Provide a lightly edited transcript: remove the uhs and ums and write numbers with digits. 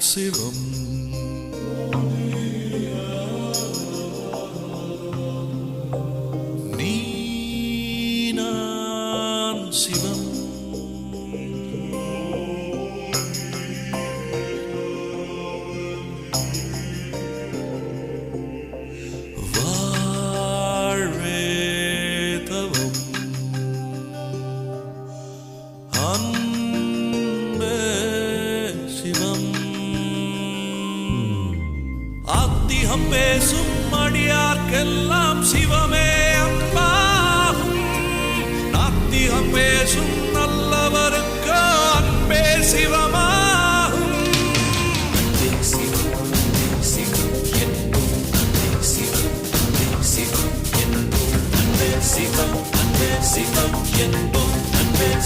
சிவம் நீ நான் சிவம் வாழ்வே தவம் அன்பே சிவம் ஆத்திகம் பேசும் அடியார்க்கெல்லாம் சிவமே அன்பாகும் நாத்திகம் பேசும் நல்லவருக்கு அன்பே சிவமாகும் அன்பே சிவம் என்போம் அன்பே சிவம் என்போம் அன்பே சிவம் என்போம்